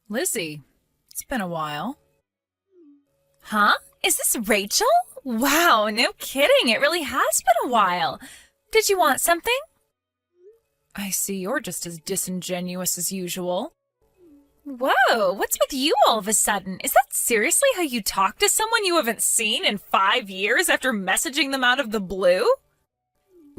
Lizzie, it's been a while. Huh? Is this Rachel? Wow, no kidding. It really has been a while. Did you want something? I see you're just as disingenuous as usual. Whoa, what's with you all of a sudden? Is that seriously how you talk to someone you haven't seen in 5 years after messaging them out of the blue?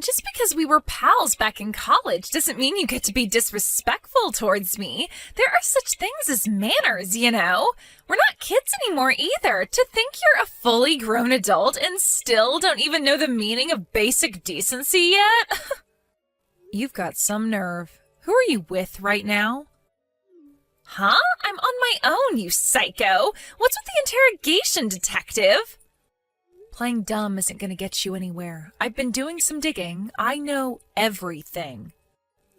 Just because we were pals back in college doesn't mean you get to be disrespectful towards me. There are such things as manners, you know? We're not kids anymore either. To think you're a fully grown adult and still don't even know the meaning of basic decency yet? You've got some nerve. Who are you with right now? Huh? I'm on my own, you psycho. What's with the interrogation, detective? Playing dumb isn't going to get you anywhere. I've been doing some digging. I know everything.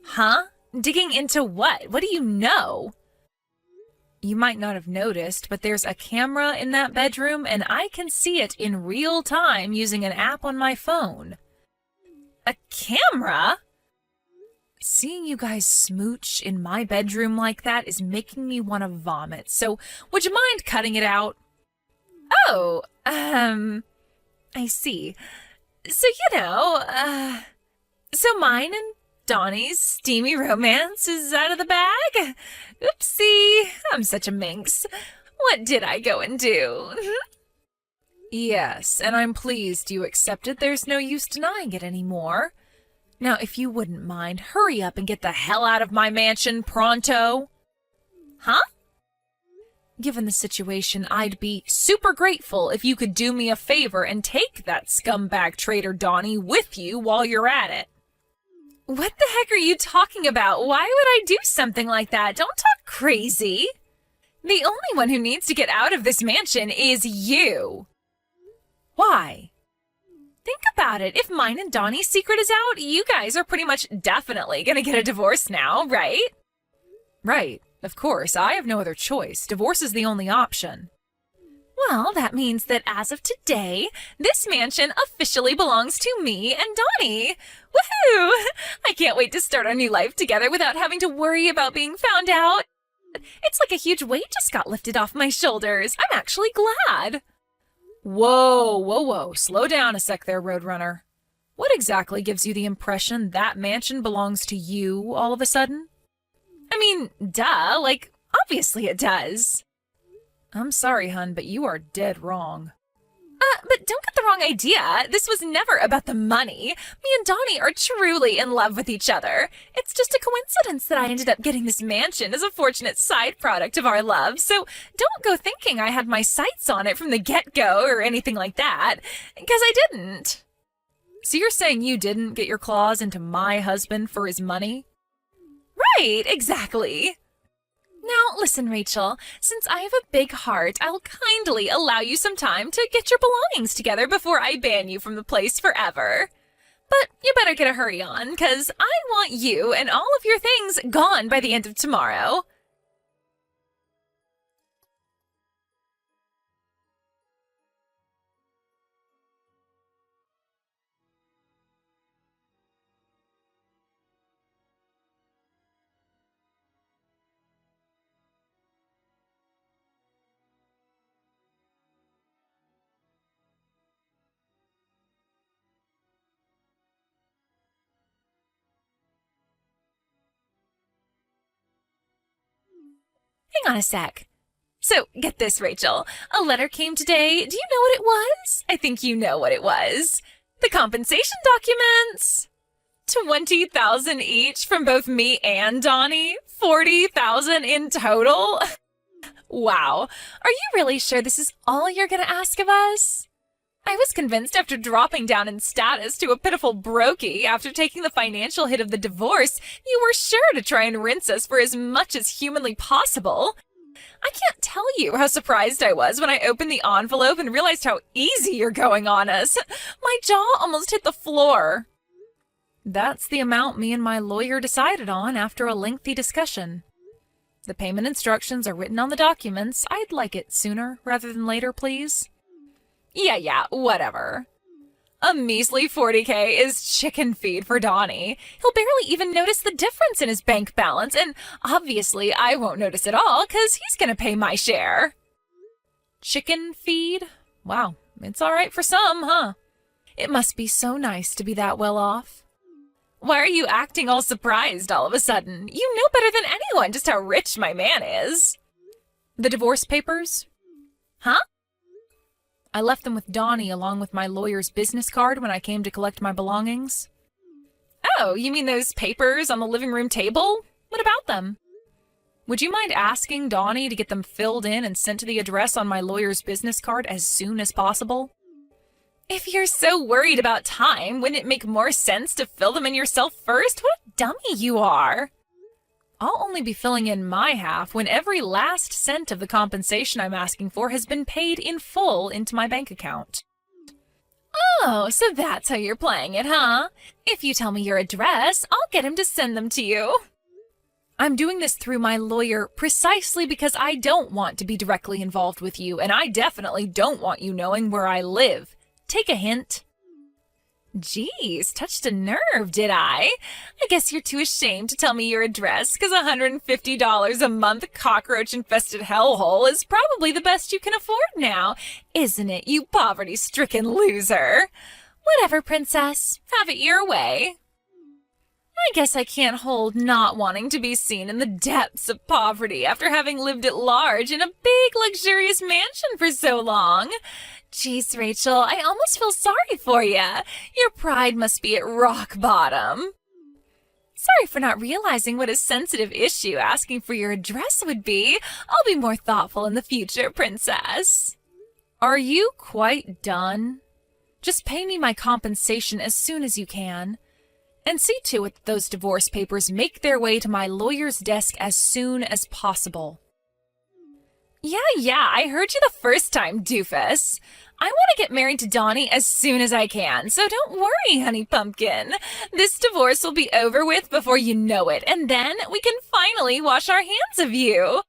Huh? Digging into what? What do you know? You might not have noticed, but there's a camera in that bedroom, and I can see it in real time using an app on my phone. A camera? Seeing you guys smooch in my bedroom like that is making me want to vomit, so would you mind cutting it out? Oh, I see. So, so mine and Donnie's steamy romance is out of the bag? Oopsie, I'm such a minx. What did I go and do? Yes, and I'm pleased you accepted. There's no use denying it anymore. Now, if you wouldn't mind, hurry up and get the hell out of my mansion pronto. Huh? Given the situation, I'd be super grateful if you could do me a favor and take that scumbag traitor Donnie with you while you're at it. What the heck are you talking about? Why would I do something like that? Don't talk crazy. The only one who needs to get out of this mansion is you. Why? Think about it. If mine and Donnie's secret is out, you guys are pretty much definitely gonna get a divorce now, right? Right. Of course, I have no other choice. Divorce is the only option. Well, that means that as of today, this mansion officially belongs to me and Donnie. Woohoo! I can't wait to start our new life together without having to worry about being found out. It's like a huge weight just got lifted off my shoulders. I'm actually glad. Whoa. Slow down a sec there, Roadrunner. What exactly gives you the impression that mansion belongs to you all of a sudden? I mean, duh, like, obviously it does. I'm sorry, hun, but you are dead wrong. But don't get the wrong idea. This was never about the money. Me and Donnie are truly in love with each other. It's just a coincidence that I ended up getting this mansion as a fortunate side product of our love, so don't go thinking I had my sights on it from the get-go or anything like that, because I didn't. So you're saying you didn't get your claws into my husband for his money? Right, exactly. Now, listen, Rachel, since I have a big heart, I'll kindly allow you some time to get your belongings together before I ban you from the place forever. But you better get a hurry on, 'cause I want you and all of your things gone by the end of tomorrow. Hang on a sec. So, get this, Rachel. A letter came today. Do you know what it was? I think you know what it was. The compensation documents. 20,000 each from both me and Donnie. 40,000 in total. Wow. Are you really sure this is all you're gonna ask of us? I was convinced after dropping down in status to a pitiful brokey after taking the financial hit of the divorce, you were sure to try and rinse us for as much as humanly possible. I can't tell you how surprised I was when I opened the envelope and realized how easy you're going on us. My jaw almost hit the floor. That's the amount me and my lawyer decided on after a lengthy discussion. The payment instructions are written on the documents. I'd like it sooner rather than later, please. Yeah, whatever. A measly 40K is chicken feed for Donnie. He'll barely even notice the difference in his bank balance, and obviously I won't notice at all because he's gonna pay my share. Chicken feed? Wow, it's all right for some, huh? It must be so nice to be that well off. Why are you acting all surprised all of a sudden? You know better than anyone just how rich my man is. The divorce papers? Huh? I left them with Donnie along with my lawyer's business card when I came to collect my belongings. Oh, you mean those papers on the living room table? What about them? Would you mind asking Donnie to get them filled in and sent to the address on my lawyer's business card as soon as possible? If you're so worried about time, wouldn't it make more sense to fill them in yourself first? What a dummy you are! I'll only be filling in my half when every last cent of the compensation I'm asking for has been paid in full into my bank account. Oh, so that's how you're playing it, huh? If you tell me your address, I'll get him to send them to you. I'm doing this through my lawyer precisely because I don't want to be directly involved with you, and I definitely don't want you knowing where I live. Take a hint. Geez, touched a nerve, did I? I guess you're too ashamed to tell me your address, because $150 a month cockroach-infested hellhole is probably the best you can afford now, isn't it, you poverty-stricken loser? Whatever, princess. Have it your way. I guess I can't hold not wanting to be seen in the depths of poverty after having lived at large in a big, luxurious mansion for so long. Jeez, Rachel, I almost feel sorry for you. Your pride must be at rock bottom. Sorry for not realizing what a sensitive issue asking for your address would be. I'll be more thoughtful in the future, princess. Are you quite done? Just pay me my compensation as soon as you can. And see to it that those divorce papers make their way to my lawyer's desk as soon as possible. Yeah, I heard you the first time, doofus. I want to get married to Donnie as soon as I can, so don't worry, honey pumpkin. This divorce will be over with before you know it, and then we can finally wash our hands of you.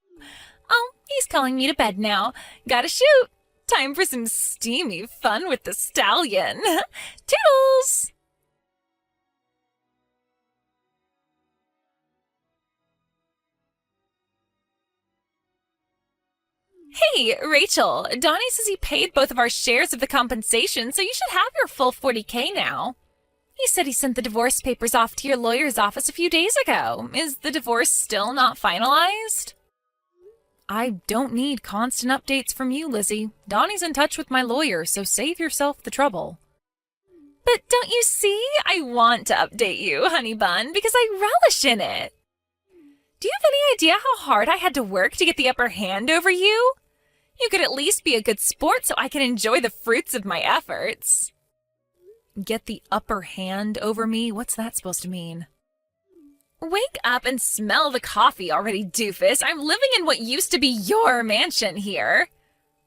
Oh, he's calling me to bed now. Gotta shoot. Time for some steamy fun with the stallion. Toodles! Hey, Rachel, Donnie says he paid both of our shares of the compensation, so you should have your full 40K now. He said he sent the divorce papers off to your lawyer's office a few days ago. Is the divorce still not finalized? I don't need constant updates from you, Lizzie. Donnie's in touch with my lawyer, so save yourself the trouble. But don't you see? I want to update you, honey bun, because I relish in it. Do you have any idea how hard I had to work to get the upper hand over you? You could at least be a good sport so I can enjoy the fruits of my efforts. Get the upper hand over me? What's that supposed to mean? Wake up and smell the coffee already, doofus. I'm living in what used to be your mansion here.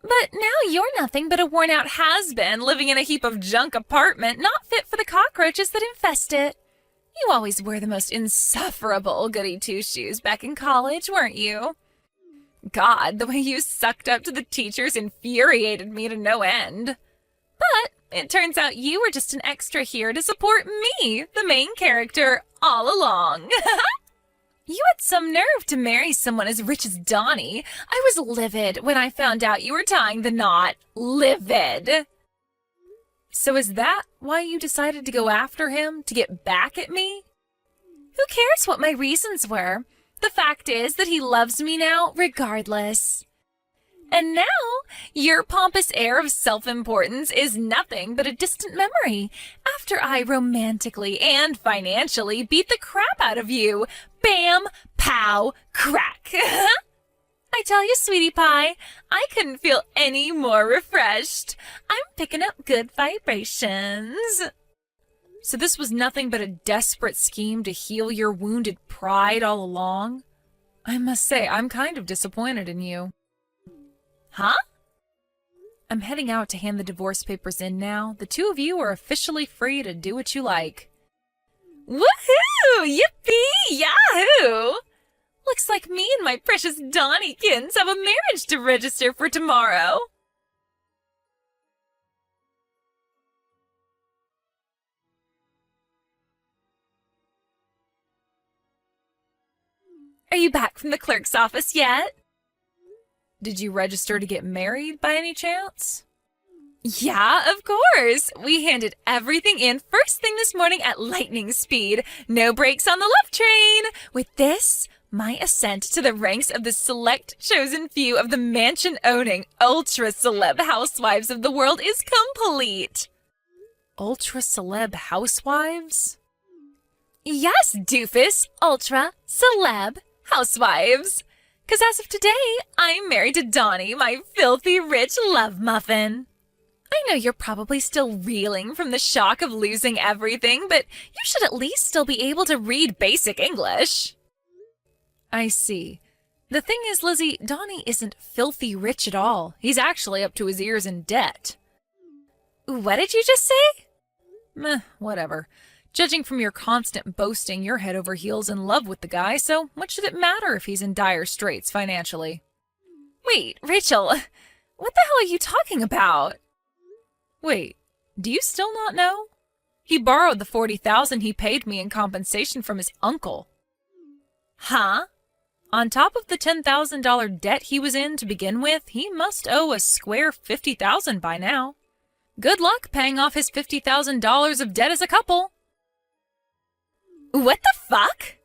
But now you're nothing but a worn-out has-been living in a heap of junk apartment not fit for the cockroaches that infest it. You always were the most insufferable goody-two-shoes back in college, weren't you? God, the way you sucked up to the teachers infuriated me to no end. But it turns out you were just an extra here to support me, the main character, all along. You had some nerve to marry someone as rich as Donnie. I was livid when I found out you were tying the knot. Livid. So is that why you decided to go after him, to get back at me? Who cares what my reasons were? The fact is that he loves me now, regardless. And now, your pompous air of self-importance is nothing but a distant memory after I romantically and financially beat the crap out of you. Bam, pow, crack. I tell you, sweetie pie, I couldn't feel any more refreshed. I'm picking up good vibrations. So this was nothing but a desperate scheme to heal your wounded pride all along? I must say, I'm kind of disappointed in you. Huh? I'm heading out to hand the divorce papers in now. The two of you are officially free to do what you like. Woohoo! Yippee! Yahoo! Looks like me and my precious Donniekins have a marriage to register for tomorrow. Are you back from the clerk's office yet? Did you register to get married by any chance? Yeah, of course. We handed everything in first thing this morning at lightning speed. No brakes on the love train. With this, my ascent to the ranks of the select chosen few of the mansion-owning, ultra-celeb housewives of the world is complete. Ultra-celeb housewives? Yes, doofus, ultra-celeb housewives. 'Cause as of today, I'm married to Donnie, my filthy rich love muffin. I know you're probably still reeling from the shock of losing everything, but you should at least still be able to read basic English. I see. The thing is, Lizzie, Donnie isn't filthy rich at all. He's actually up to his ears in debt. What did you just say? Meh, whatever. Judging from your constant boasting, you're head over heels in love with the guy, so what should it matter if he's in dire straits financially? Wait, Rachel, what the hell are you talking about? Wait, do you still not know? He borrowed the $40,000 he paid me in compensation from his uncle. Huh? On top of the $10,000 debt he was in to begin with, he must owe a square $50,000 by now. Good luck paying off his $50,000 of debt as a couple. What the fuck?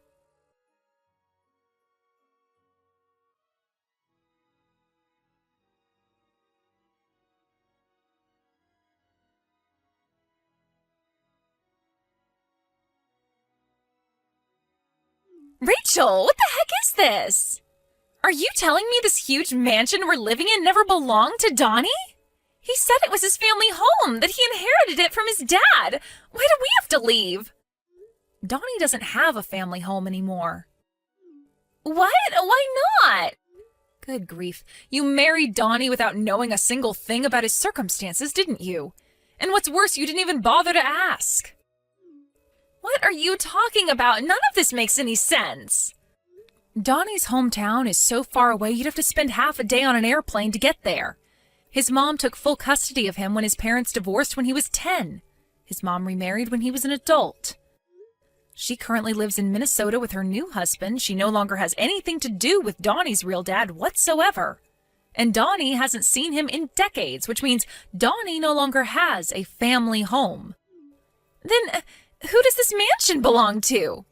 Rachel, what the heck is this? Are you telling me this huge mansion we're living in never belonged to Donnie? He said it was his family home, that he inherited it from his dad. Why do we have to leave? Donnie doesn't have a family home anymore. What? Why not? Good grief. You married Donnie without knowing a single thing about his circumstances, didn't you? And what's worse, you didn't even bother to ask. What are you talking about? None of this makes any sense. Donnie's hometown is so far away you'd have to spend half a day on an airplane to get there. His mom took full custody of him when his parents divorced when he was 10. His mom remarried when he was an adult. She currently lives in Minnesota with her new husband. She no longer has anything to do with Donnie's real dad whatsoever. And Donnie hasn't seen him in decades, which means Donnie no longer has a family home. Then who does this mansion belong to?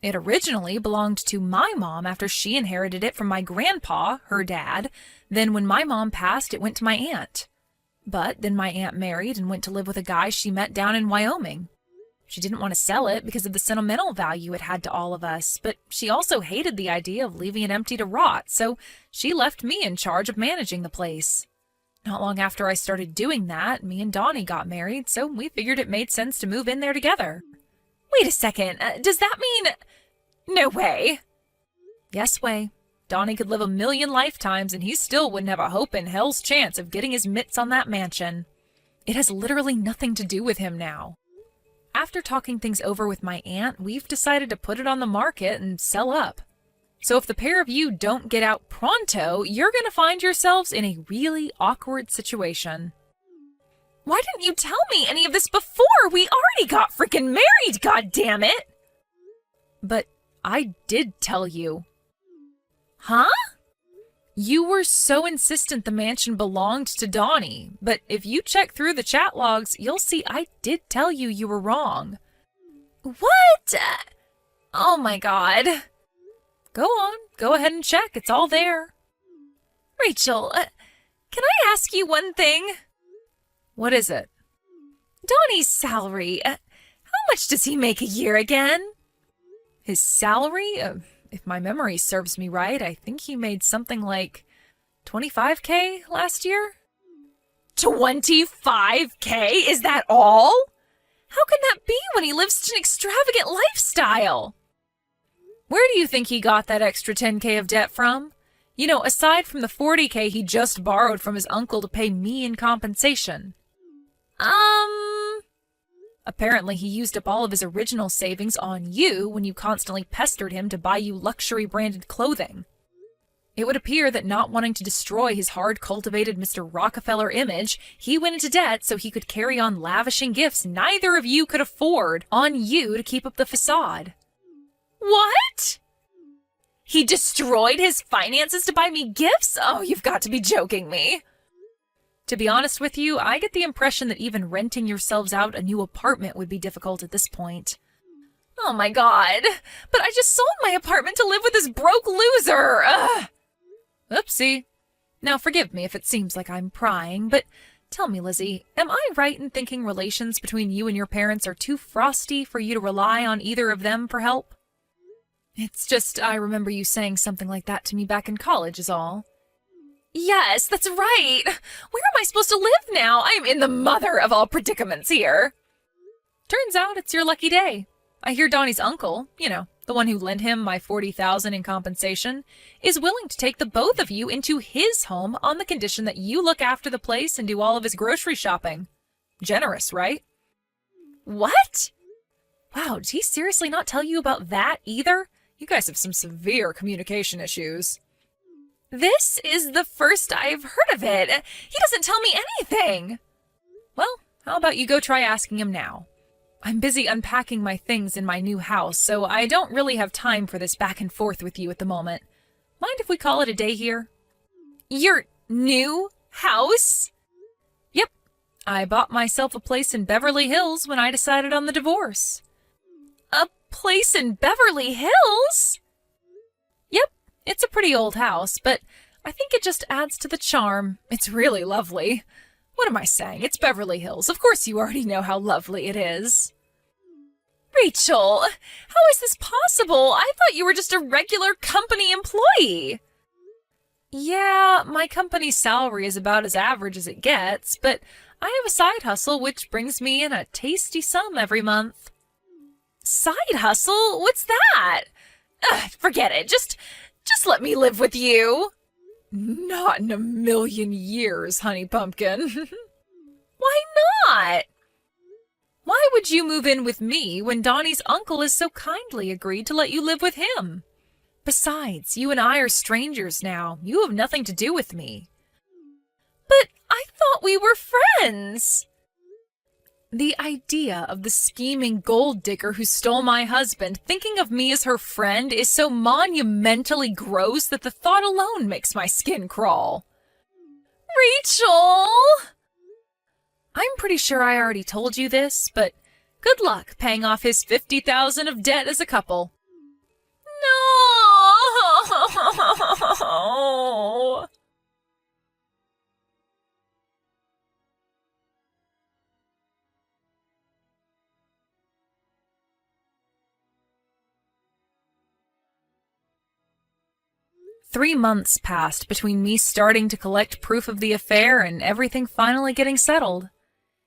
It originally belonged to my mom after she inherited it from my grandpa, her dad. Then when my mom passed, it went to my aunt. But then my aunt married and went to live with a guy she met down in Wyoming. She didn't want to sell it because of the sentimental value it had to all of us, but she also hated the idea of leaving it empty to rot, so she left me in charge of managing the place. Not long after I started doing that, me and Donnie got married, so we figured it made sense to move in there together. Wait a second, does that mean... No way. Yes way. Donnie could live 1,000,000 lifetimes and he still wouldn't have a hope in hell's chance of getting his mitts on that mansion. It has literally nothing to do with him now. After talking things over with my aunt, we've decided to put it on the market and sell up. So if the pair of you don't get out pronto, you're going to find yourselves in a really awkward situation. Why didn't you tell me any of this before? We already got freaking married, goddammit! But I did tell you. Huh? You were so insistent the mansion belonged to Donnie, but if you check through the chat logs, you'll see I did tell you you were wrong. What? Oh my god. Go on, go ahead and check, it's all there. Rachel, can I ask you one thing? What is it? Donnie's salary, how much does he make a year again? His salary? If my memory serves me right, I think he made something like $25,000 last year. $25,000? Is that all? How can that be when he lives such an extravagant lifestyle? Where do you think he got that extra $10,000 of debt from? You know, aside from the $40,000 he just borrowed from his uncle to pay me in compensation. Apparently he used up all of his original savings on you when you constantly pestered him to buy you luxury branded clothing. It would appear that not wanting to destroy his hard-cultivated Mr. Rockefeller image, he went into debt so he could carry on lavishing gifts neither of you could afford on you to keep up the facade. What? He destroyed his finances to buy me gifts? Oh, you've got to be joking me. To be honest with you, I get the impression that even renting yourselves out a new apartment would be difficult at this point. Oh my god, but I just sold my apartment to live with this broke loser! Ugh. Oopsie. Now forgive me if it seems like I'm prying, but tell me, Lizzie, am I right in thinking relations between you and your parents are too frosty for you to rely on either of them for help? It's just I remember you saying something like that to me back in college is all. Yes, that's right. Where am I supposed to live now? I'm in the mother of all predicaments here. Turns out it's your lucky day. I hear Donnie's uncle, the one who lent him my $40,000 in compensation, is willing to take the both of you into his home on the condition that you look after the place and do all of his grocery shopping. Generous, right? What? Wow, did he seriously not tell you about that either? You guys have some severe communication issues. This is the first I've heard of it. He doesn't tell me anything. Well, how about you go try asking him now? I'm busy unpacking my things in my new house, so I don't really have time for this back and forth with you at the moment. Mind if we call it a day here? Your new house? Yep. I bought myself a place in Beverly Hills when I decided on the divorce. A place in Beverly Hills? Yep. It's a pretty old house, but I think it just adds to the charm. It's really lovely. What am I saying? It's Beverly Hills. Of course you already know how lovely it is. Rachel, how is this possible? I thought you were just a regular company employee. Yeah, my company's salary is about as average as it gets, but I have a side hustle which brings me in a tasty sum every month. Side hustle? What's that? Forget it. Just let me live with you. Not in a million years, honey pumpkin. Why not? Why would you move in with me when Donnie's uncle has so kindly agreed to let you live with him? Besides, you and I are strangers now. You have nothing to do with me. But I thought we were friends. The idea of the scheming gold digger who stole my husband thinking of me as her friend is so monumentally gross that the thought alone makes my skin crawl. Rachel! I'm pretty sure I already told you this, but good luck paying off his $50,000 of debt as a couple. No! 3 months passed between me starting to collect proof of the affair and everything finally getting settled.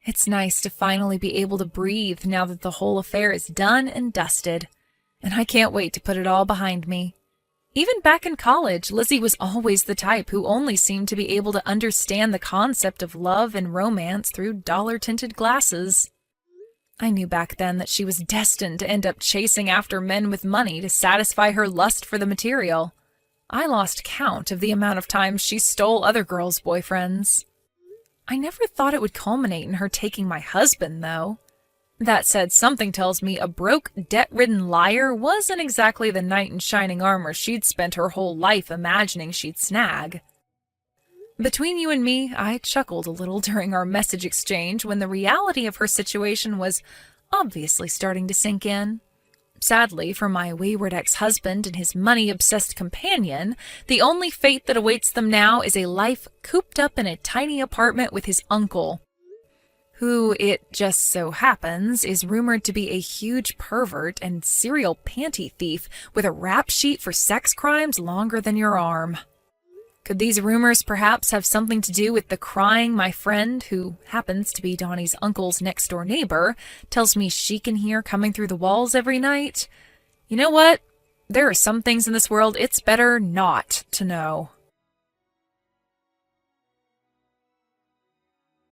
It's nice to finally be able to breathe now that the whole affair is done and dusted, and I can't wait to put it all behind me. Even back in college, Lizzie was always the type who only seemed to be able to understand the concept of love and romance through dollar-tinted glasses. I knew back then that she was destined to end up chasing after men with money to satisfy her lust for the material. I lost count of the amount of times she stole other girls' boyfriends. I never thought it would culminate in her taking my husband, though. That said, something tells me a broke, debt-ridden liar wasn't exactly the knight in shining armor she'd spent her whole life imagining she'd snag. Between you and me, I chuckled a little during our message exchange when the reality of her situation was obviously starting to sink in. Sadly, for my wayward ex-husband and his money-obsessed companion, the only fate that awaits them now is a life cooped up in a tiny apartment with his uncle, who, it just so happens, is rumored to be a huge pervert and serial panty thief with a rap sheet for sex crimes longer than your arm. Could these rumors perhaps have something to do with the crying my friend, who happens to be Donnie's uncle's next-door neighbor, tells me she can hear coming through the walls every night? You know what? There are some things in this world it's better not to know.